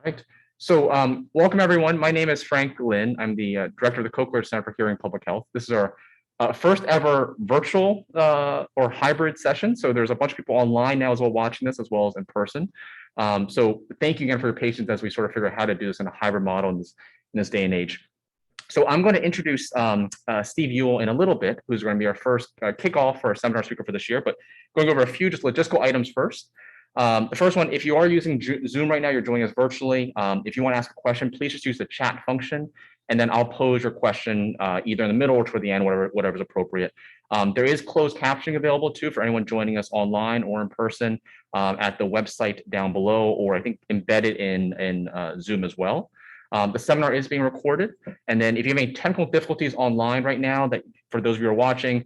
Right. So welcome everyone. My name is Frank Lin. I'm the director of the Cochlear Center for Hearing Public Health. This is our first ever virtual or hybrid session. So there's a bunch of people online now as well watching this as well as in person. So thank you again for your patience as we sort of figure out how to do this in a hybrid model in this day and age. So I'm going to introduce Steve Ewell in a little bit, who's going to be our first kickoff for our seminar speaker for this year, but going over a few just logistical items first. The first one, if you are using Zoom right now, you're joining us virtually. If you want to ask a question, please just use the chat function, and then I'll pose your question either in the middle or toward the end, whatever is appropriate. There is closed captioning available too for anyone joining us online or in person at the website down below, or I think embedded in Zoom as well. The seminar is being recorded, and then if you have any technical difficulties online right now, that for those of you who are watching,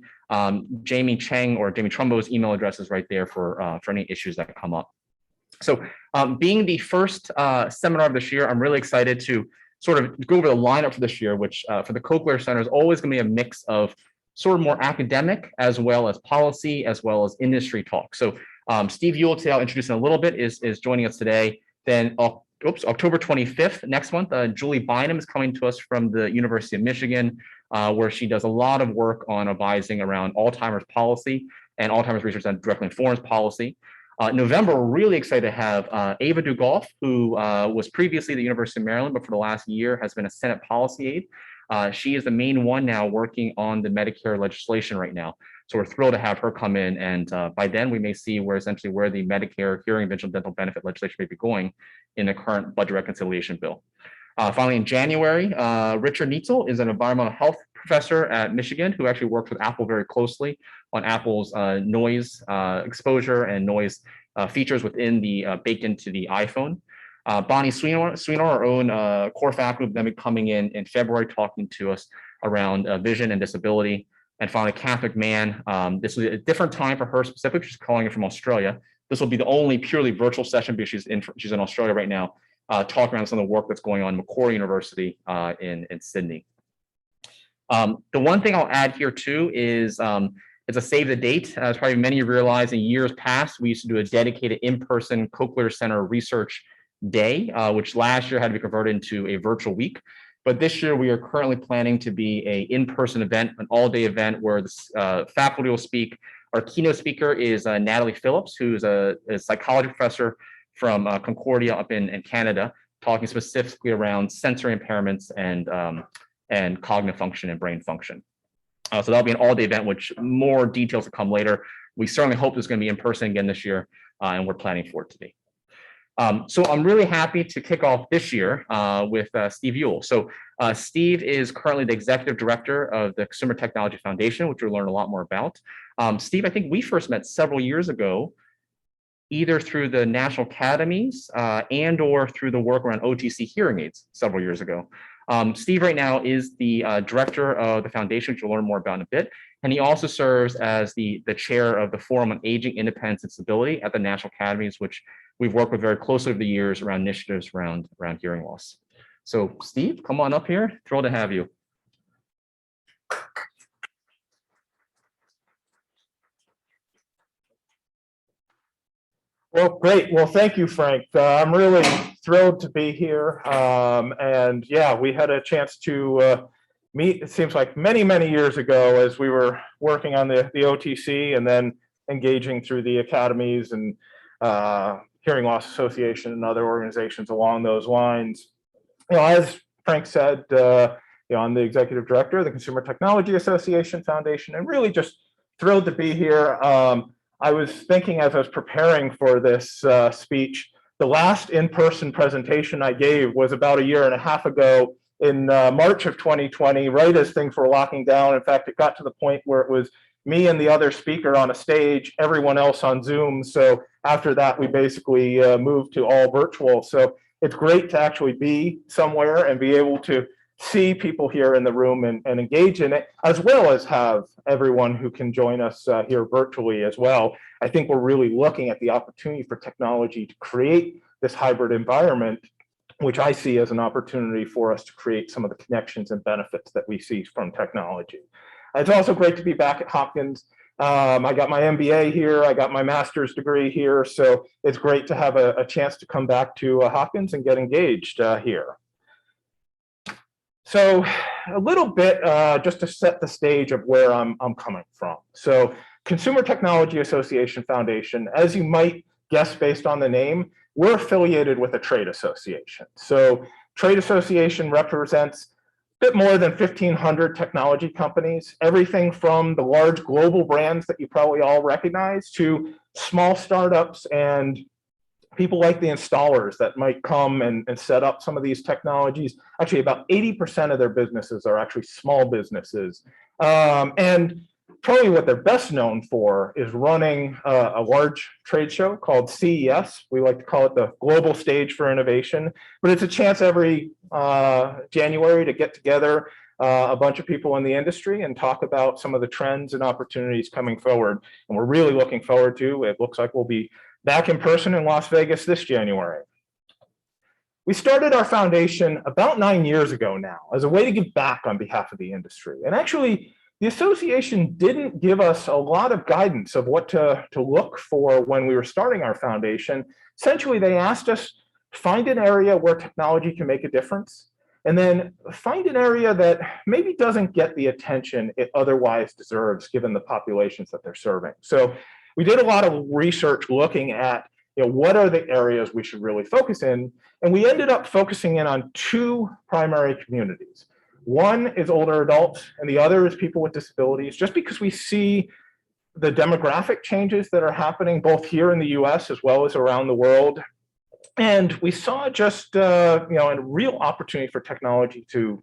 Jamie Cheng or Jamie Trumbo's email address is right there for any issues that come up. So being the first seminar of this year, I'm really excited to sort of go over the lineup for this year, which for the Cochlear Center is always going to be a mix of sort of more academic as well as policy as well as industry talk. So Steve Ewell, today I'll introduce in a little bit, is joining us today. Then October 25th, next month, Julie Bynum is coming to us from the University of Michigan, where she does a lot of work on advising around Alzheimer's policy and Alzheimer's research that directly informs policy. November, we're really excited to have Ava Dugolf, who was previously at the University of Maryland, but for the last year has been a Senate policy aide. She is the main one now working on the Medicare legislation right now. So we're thrilled to have her come in, and by then we may see where the Medicare hearing, vision, dental benefit legislation may be going in the current budget reconciliation bill. Finally, in January, Richard Neitzel is an environmental health professor at Michigan who actually works with Apple very closely on Apple's noise exposure and noise features within the baked into the iPhone. Bonnie Sweenor, our own core faculty, will then be coming in February talking to us around vision and disability. And finally, Catholic Mann. This will be a different time for her specifically. She's calling it from Australia. This will be the only purely virtual session because she's in Australia right now, talking around some of the work that's going on at Macquarie University in Sydney. The one thing I'll add here too is it's a save the date. As probably many of you realize, in years past, we used to do a dedicated in-person Cochlear Center Research Day, which last year had to be converted into a virtual week. But this year, we are currently planning to be an in-person event, an all-day event where the faculty will speak. Our keynote speaker is Natalie Phillips, who's a psychology professor from Concordia up in Canada, talking specifically around sensory impairments and cognitive function and brain function. So that'll be an all-day event, which more details will come later. We certainly hope it's going to be in person again this year, and we're planning for it to be. So I'm really happy to kick off this year with Steve Ewell. So Steve is currently the executive director of the Consumer Technology Foundation, which we'll learn a lot more about. Steve, I think we first met several years ago, either through the national academies and or through the work around OTC hearing aids several years ago. Steve right now is the director of the foundation, which we'll learn more about in a bit. And he also serves as the chair of the Forum on Aging, Independence, and Stability at the National Academies, which we've worked with very closely over the years around initiatives around hearing loss. So Steve, come on up here. Thrilled to have you. Well, great. Well, thank you, Frank. I'm really thrilled to be here. And yeah, we had a chance to meet, it seems like many, many years ago as we were working on the OTC and then engaging through the academies and Hearing Loss Association and other organizations along those lines. You know, as Frank said, you know, I'm the executive director of the Consumer Technology Association Foundation, and really just thrilled to be here. I was thinking as I was preparing for this speech, the last in-person presentation I gave was about 1.5 years ago in March of 2020, right as things were locking down. In fact, it got to the point where it was me and the other speaker on a stage, everyone else on Zoom. So after that, we basically moved to all virtual. So it's great to actually be somewhere and be able to see people here in the room and engage in it, as well as have everyone who can join us here virtually as well. I think we're really looking at the opportunity for technology to create this hybrid environment, which I see as an opportunity for us to create some of the connections and benefits that we see from technology. It's also great to be back at Hopkins. I got my MBA here. I got my master's degree here. So it's great to have a chance to come back to Hopkins and get engaged here. So a little bit just to set the stage of where I'm coming from. So Consumer Technology Association Foundation, as you might guess based on the name, we're affiliated with a trade association. So trade association represents a bit more than 1,500 technology companies, everything from the large global brands that you probably all recognize to small startups and people like the installers that might come and set up some of these technologies. Actually, about 80% of their businesses are actually small businesses. And probably what they're best known for is running a large trade show called CES. We like to call it the Global Stage for Innovation, but it's a chance every January to get together a bunch of people in the industry and talk about some of the trends and opportunities coming forward. And we're really looking forward to, it looks like we'll be back in person in Las Vegas this January. We started our foundation about 9 years ago now as a way to give back on behalf of the industry. And actually, the association didn't give us a lot of guidance of what to look for when we were starting our foundation. Essentially, they asked us, find an area where technology can make a difference, and then find an area that maybe doesn't get the attention it otherwise deserves given the populations that they're serving. So we did a lot of research looking at what are the areas we should really focus in, and we ended up focusing in on two primary communities. One is older adults, and the other is people with disabilities, just because we see the demographic changes that are happening both here in the US as well as around the world. And we saw just a real opportunity for technology to